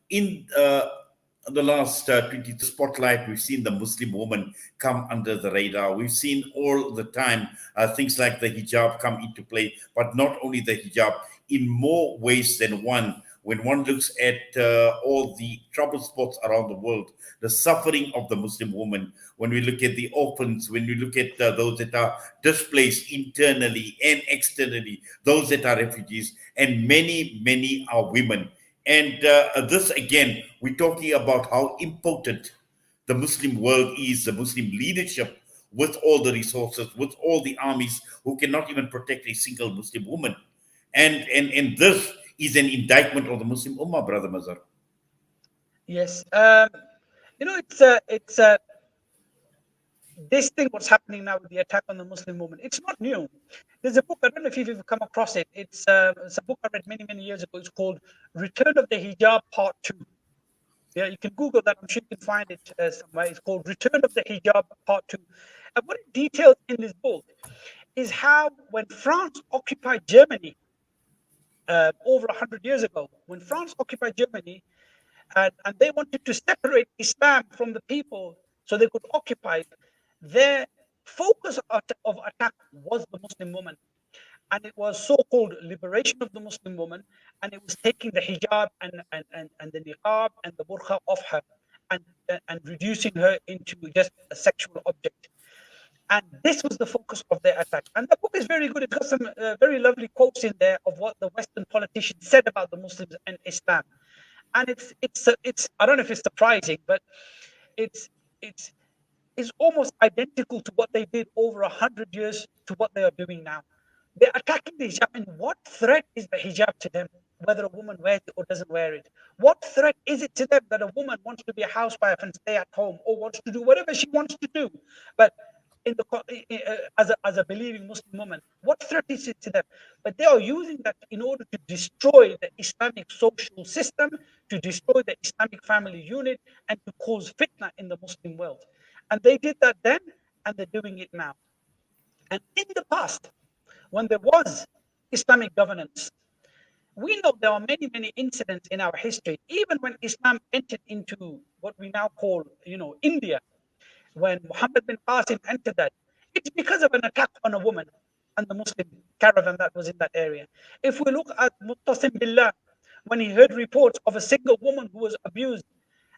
in the last 20 spotlight, we've seen the Muslim woman come under the radar. We've seen all the time things like the hijab come into play, but not only the hijab, in more ways than one. When one looks at all the trouble spots around the world, the suffering of the Muslim woman, when we look at the orphans, when we look at those that are displaced internally and externally, those that are refugees, and many, many are women. And this, again, we're talking about how impotent the Muslim world is, the Muslim leadership, with all the resources, with all the armies, who cannot even protect a single Muslim woman. And this is an indictment of the Muslim Ummah, Brother Mazhar. Yes. It's this thing what's happening now with the attack on the Muslim woman. It's not new. There's a book, I don't know if you've come across it. It's a book I read many, many years ago. It's called Return of the Hijab Part 2. Yeah, you can Google that. I'm sure you can find it somewhere. It's called Return of the Hijab Part 2. And what it details in this book is how when France occupied Germany over 100 years ago, when France occupied Germany, and they wanted to separate Islam from the people so they could occupy it, their focus of attack was the Muslim woman. And it was so-called liberation of the Muslim woman, and it was taking the hijab and the niqab and the burqa off her and reducing her into just a sexual object. And this was the focus of their attack. And the book is very good. It's got some very lovely quotes in there of what the Western politicians said about the Muslims and Islam. And it's I don't know if it's surprising, but it's it's it's almost identical to what they did over 100 years to what they are doing now. They're attacking the hijab. And what threat is the hijab to them, whether a woman wears it or doesn't wear it? What threat is it to them that a woman wants to be a housewife and stay at home or wants to do whatever she wants to do? But in the as a believing Muslim woman, what threat is it to them? But they are using that in order to destroy the Islamic social system, to destroy the Islamic family unit, and to cause fitna in the Muslim world. And they did that then, and they're doing it now. And in the past, when there was Islamic governance, we know there are many, many incidents in our history, even when Islam entered into what we now call, India, when Muhammad bin Qasim entered that, it's because of an attack on a woman and the Muslim caravan that was in that area. If we look at Muttasim Billah, when he heard reports of a single woman who was abused,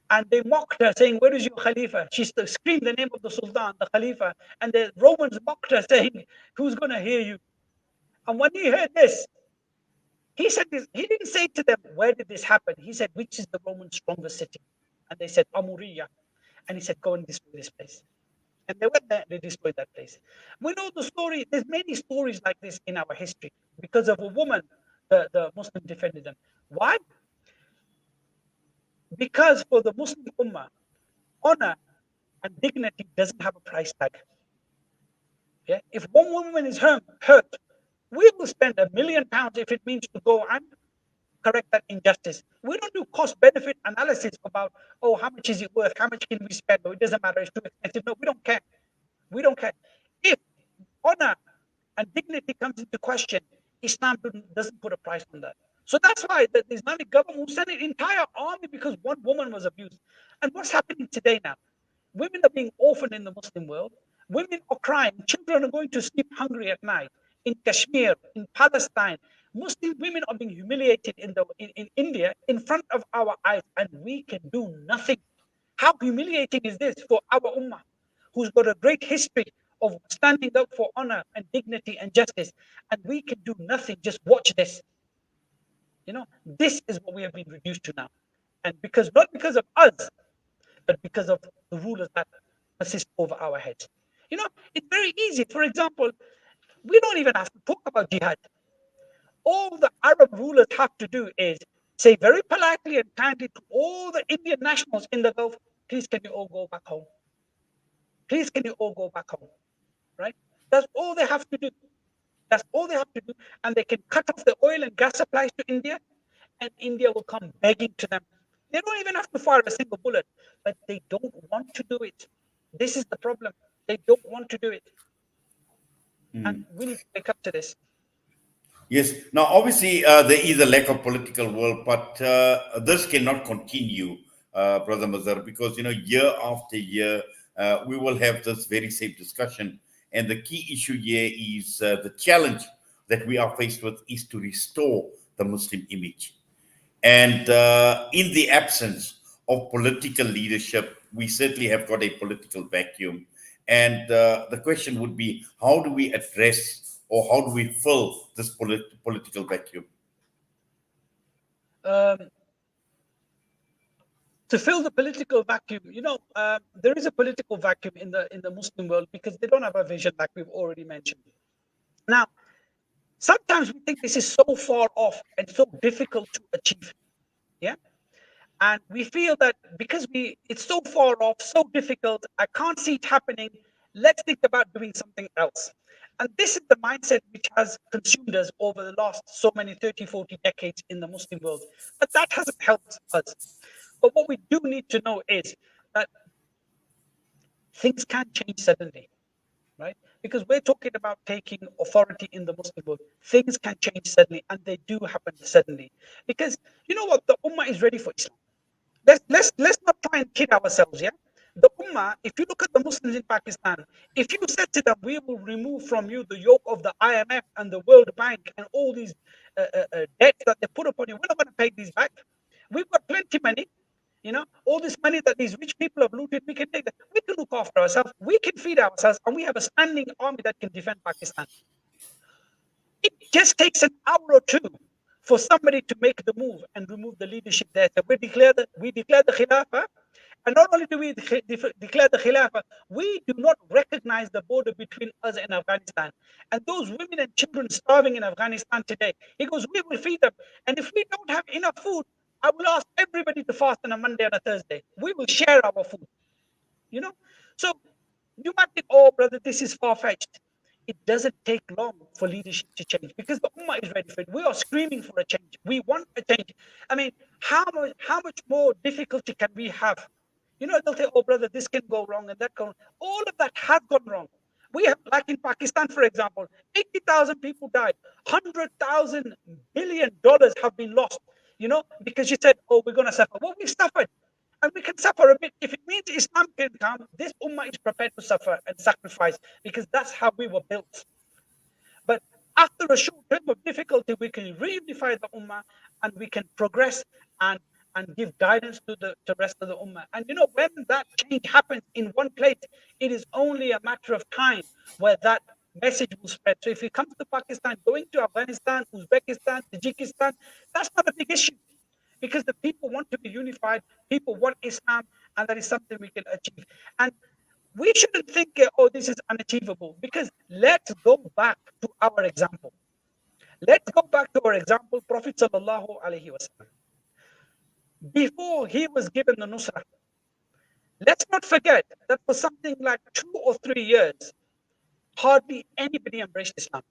and they mocked her, saying, "Where is your Khalifa?" She screamed the name of the Sultan, the Khalifa, and the Romans mocked her, saying, "Who's going to hear you?" And when he heard this, he said this, he didn't say to them, "Where did this happen?" He said, "Which is the Roman strongest city?" And they said, "Amuriya." And he said, "Go and destroy this place." And they went there, they destroyed that place. We know the story. There's many stories like this in our history. Because of a woman, the Muslim defended them. Why? Because for the Muslim Ummah, honor and dignity doesn't have a price tag. Yeah? If one woman is hurt, we will spend £1,000,000 if it means to go and correct that injustice. We don't do cost benefit analysis about, oh, how much is it worth? How much can we spend? Oh, it doesn't matter. It's too expensive. No, we don't care. We don't care. If honor and dignity comes into question, Islam doesn't put a price on that. So that's why the Islamic government will send an entire army because one woman was abused. And what's happening today now? Women are being orphaned in the Muslim world. Women are crying. Children are going to sleep hungry at night. In Kashmir, in Palestine, Muslim women are being humiliated in India in front of our eyes, and we can do nothing. How humiliating is this for our ummah, who's got a great history of standing up for honor and dignity and justice, and we can do nothing. Just watch this. This is what we have been reduced to now, and not because of us, but because of the rulers that persist over our heads. It's very easy. For example, we don't even have to talk about jihad. All the Arab rulers have to do is say very politely and kindly to all the Indian nationals in the Gulf, please can you all go back home? Please can you all go back home? Right? That's all they have to do. That's all they have to do. And they can cut off the oil and gas supplies to India, and India will come begging to them. They don't even have to fire a single bullet, but they don't want to do it. This is the problem. They don't want to do it. And we need to wake up to this. Yes. Now, obviously, there is a lack of political will, but this cannot continue, Brother Mazhar, because year after year we will have this very same discussion, and the key issue here is the challenge that we are faced with is to restore the Muslim image, and in the absence of political leadership, we certainly have got a political vacuum. And the question would be, how do we address or how do we fill this political vacuum? To fill the political vacuum, there is a political vacuum in the Muslim world because they don't have a vision, like we've already mentioned. Now, sometimes we think this is so far off and so difficult to achieve. Yeah. And we feel that because it's so far off, so difficult, I can't see it happening. Let's think about doing something else. And this is the mindset which has consumed us over the last so many 30, 40 decades in the Muslim world. But that hasn't helped us. But what we do need to know is that things can change suddenly, right? Because we're talking about taking authority in the Muslim world. Things can change suddenly, and they do happen suddenly. Because you know what? The Ummah is ready for Islam. Let's not try and kid ourselves, yeah? The Ummah, if you look at the Muslims in Pakistan, if you said to them, we will remove from you the yoke of the IMF and the World Bank and all these debts that they put upon you, we're not going to pay these back. We've got plenty money. You know, all this money that these rich people have looted, we can take that. We can look after ourselves. We can feed ourselves, and we have a standing army that can defend Pakistan. It just takes an hour or two for somebody to make the move and remove the leadership there. So we declare the Khilafah, and not only do we declare the Khilafah, we do not recognize the border between us and Afghanistan. And those women and children starving in Afghanistan today, he goes, we will feed them. And if we don't have enough food, I will ask everybody to fast on a Monday and a Thursday. We will share our food. You know? So you might think, oh, brother, this is far fetched. It doesn't take long for leadership to change because the Ummah is ready for it. We are screaming for a change. We want a change. I mean, how much more difficulty can we have? You know, they'll say, oh, brother, this can go wrong and that go. All of that has gone wrong. We have, like in Pakistan, for example, 80,000 people died, $100,000 billion have been lost. You know, because you said, oh, we're going to suffer. Well, we've suffered. And we can suffer a bit. If it means Islam can come, this ummah is prepared to suffer and sacrifice because that's how we were built. But after a short term of difficulty, we can reunify the ummah and we can progress and give guidance to the rest of the ummah. And you know, when that change happens in one place, it is only a matter of time where that message will spread. So if it comes to Pakistan, going to Afghanistan, Uzbekistan, Tajikistan, that's not a big issue because the people want to be unified, people want Islam, and that is something we can achieve. And we shouldn't think, oh, this is unachievable, because let's go back to our example. Let's go back to our example, Prophet Sallallahu Alaihi Wasallam. Before he was given the Nusrah, let's not forget that for something like 2 or 3 years, hardly anybody embraced Islam.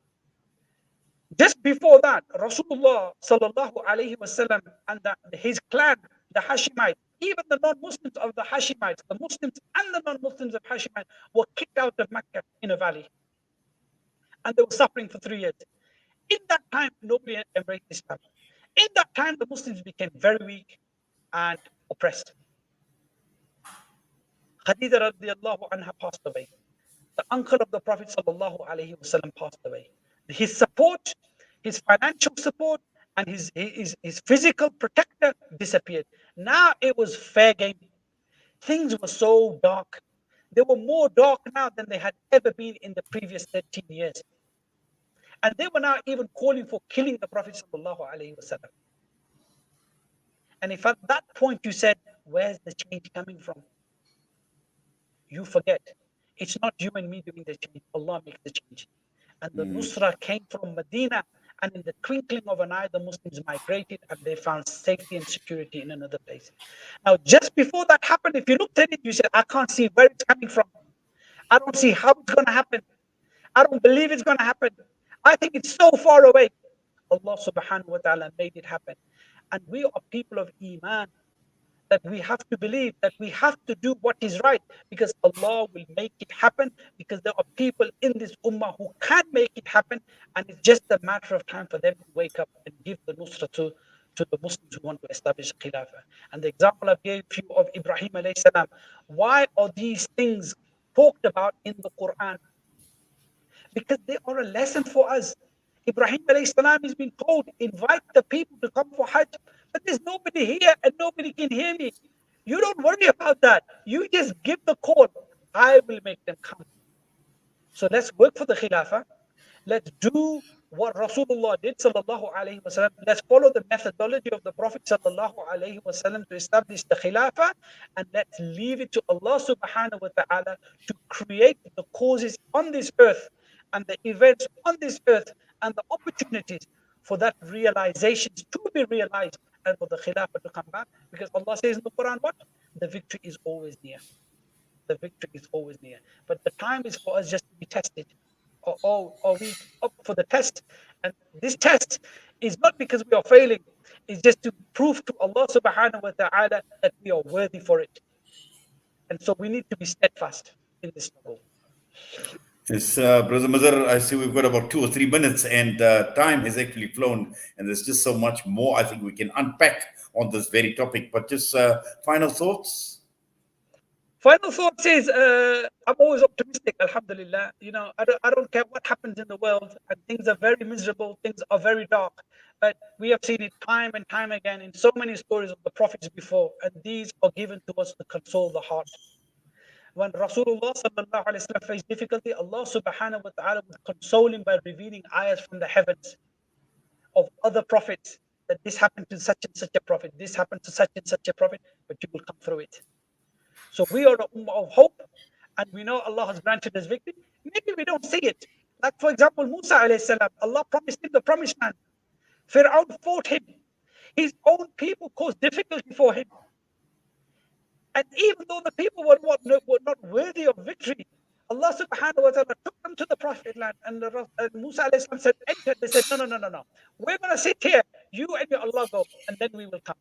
Just before that, Rasulullah sallallahu alaihi wasallam and his clan, the Hashemites, even the non-Muslims of the Hashemites, the Muslims and the non-Muslims of Hashemites were kicked out of Mecca in a valley. And they were suffering for 3 years. In that time, nobody embraced Islam. In that time, the Muslims became very weak and oppressed. Khadija radiallahu anha passed away. The uncle of the Prophet sallallahu alaihi wasallam passed away. His support, his financial support, and his physical protector disappeared. Now it was fair game. Things were so dark. They were more dark now than they had ever been in the previous 13 years. And they were now even calling for killing the Prophet sallallahu alaihi wasallam. And if at that point you said, where's the change coming from? You forget. It's not you and me doing the change. Allah makes the change. And the Nusra came from Medina, and in the twinkling of an eye, the Muslims migrated and they found safety and security in another place. Now, just before that happened, if you looked at it, you said, I can't see where it's coming from. I don't see how it's going to happen. I don't believe it's going to happen. I think it's so far away. Allah subhanahu wa ta'ala made it happen. And we are people of Iman, that we have to believe, that we have to do what is right, because Allah will make it happen, because there are people in this ummah who can make it happen, and it's just a matter of time for them to wake up and give the nusra to the Muslims who want to establish Khilafah. And the example I gave you of Ibrahim alayhi salam, why are these things talked about in the Quran? Because they are a lesson for us. Ibrahim alayhi salam has been told, invite the people to come for Hajj, but there's nobody here and nobody can hear me. You don't worry about that. You just give the call. I will make them come. So let's work for the Khilafah. Let's do what Rasulullah did, sallallahu alayhi wasallam. Let's follow the methodology of the Prophet sallallahu alayhi wasallam to establish the Khilafah, and let's leave it to Allah subhanahu wa ta'ala to create the causes on this earth and the events on this earth and the opportunities for that realizations to be realized and for the Khilafah to come back. Because Allah says in the Quran, what? The victory is always near. The victory is always near. But the time is for us just to be tested. Are we up for the test? And this test is not because we are failing. It's just to prove to Allah subhanahu wa ta'ala that we are worthy for it. And so we need to be steadfast in this struggle. Yes, Brother Mazhar, I see we've got about 2 or 3 minutes, and time has actually flown, and there's just so much more I think we can unpack on this very topic. But just final thoughts? Final thoughts is, I'm always optimistic, alhamdulillah. You know, I don't care what happens in the world, and things are very miserable, things are very dark. But we have seen it time and time again in so many stories of the prophets before, and these are given to us to console the heart. When Rasulullah sallallahu alaihi wasallam faced difficulty, Allah subhanahu wa ta'ala would console him by revealing ayahs from the heavens of other prophets, that this happened to such and such a prophet, this happened to such and such a prophet, but you will come through it. So we are the ummah of hope, and we know Allah has granted us victory. Maybe we don't see it. Like, for example, Musa alayhi salam, Allah promised him the promised land. Fir'aun fought him. His own people caused difficulty for him. And even though the people were not worthy of victory, Allah subhanahu wa ta'ala took them to the Prophet land, and Musa alayhi salam said, enter. They said, no. We're going to sit here. You and your Allah go, and then we will come.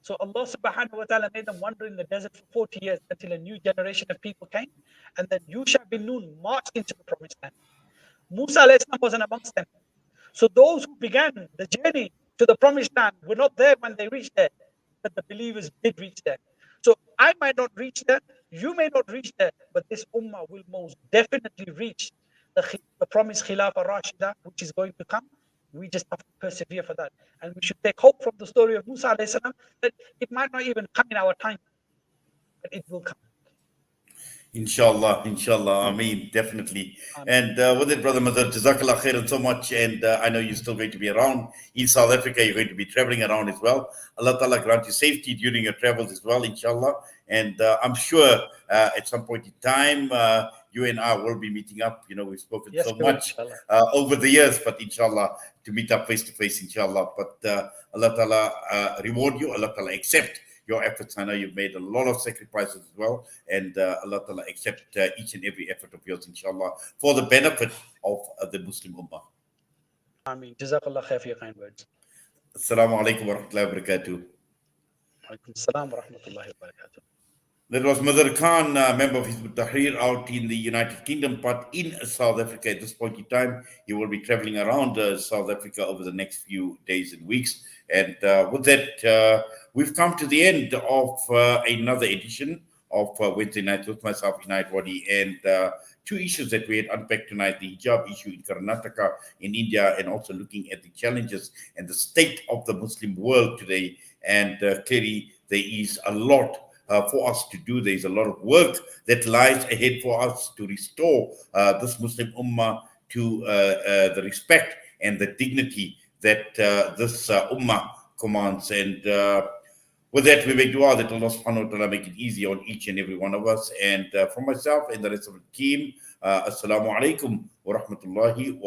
So Allah subhanahu wa ta'ala made them wander in the desert for 40 years until a new generation of people came. And then Yusha bin Nun marched into the promised land. Musa alayhi salam wasn't amongst them. So those who began the journey to the promised land were not there when they reached there, but the believers did reach there. So I might not reach there, you may not reach there, but this ummah will most definitely reach the promised Khilafah Rashida, which is going to come. We just have to persevere for that. And we should take hope from the story of Musa alayhi salam that it might not even come in our time, but it will come. Inshallah, I mean, definitely. And with it, Brother Mazhar, Jazakallah khairan so much. And I know you're still going to be around in South Africa. You're going to be traveling around as well. Allah Ta'ala grant you safety during your travels as well, inshallah. And I'm sure at some point in time, you and I will be meeting up. You know, we've spoken so much over the years, but inshallah, to meet up face to face, inshallah. But Allah Ta'ala reward you, Allah Ta'ala accept your efforts. I know you've made a lot of sacrifices as well, and Allah Ta'ala accept each and every effort of yours, inshallah, for the benefit of the Muslim Ummah. Ameen. Jazakallah khair for your kind words. Assalamu alaikum wa rahmatullahi wa barakatuh. Alaikum assalam wa rahmatullahi wa barakatuh. That was Mazhar Khan, member of Hizb ut-Tahrir out in the United Kingdom, but in South Africa at this point in time. He will be traveling around South Africa over the next few days and weeks. And with that, we've come to the end of another edition of Wednesday Night with myself, Inayat Wadi, and two issues that we had unpacked tonight: the hijab issue in Karnataka, in India, and also looking at the challenges and the state of the Muslim world today. And clearly, there is a lot for us to do. There is a lot of work that lies ahead for us to restore this Muslim Ummah to the respect and the dignity that this Ummah commands. And with that, we make dua that Allah subhanahu wa ta'ala make it easy on each and every one of us. And for myself and the rest of the team, Assalamu alaikum wa rahmatullahi wa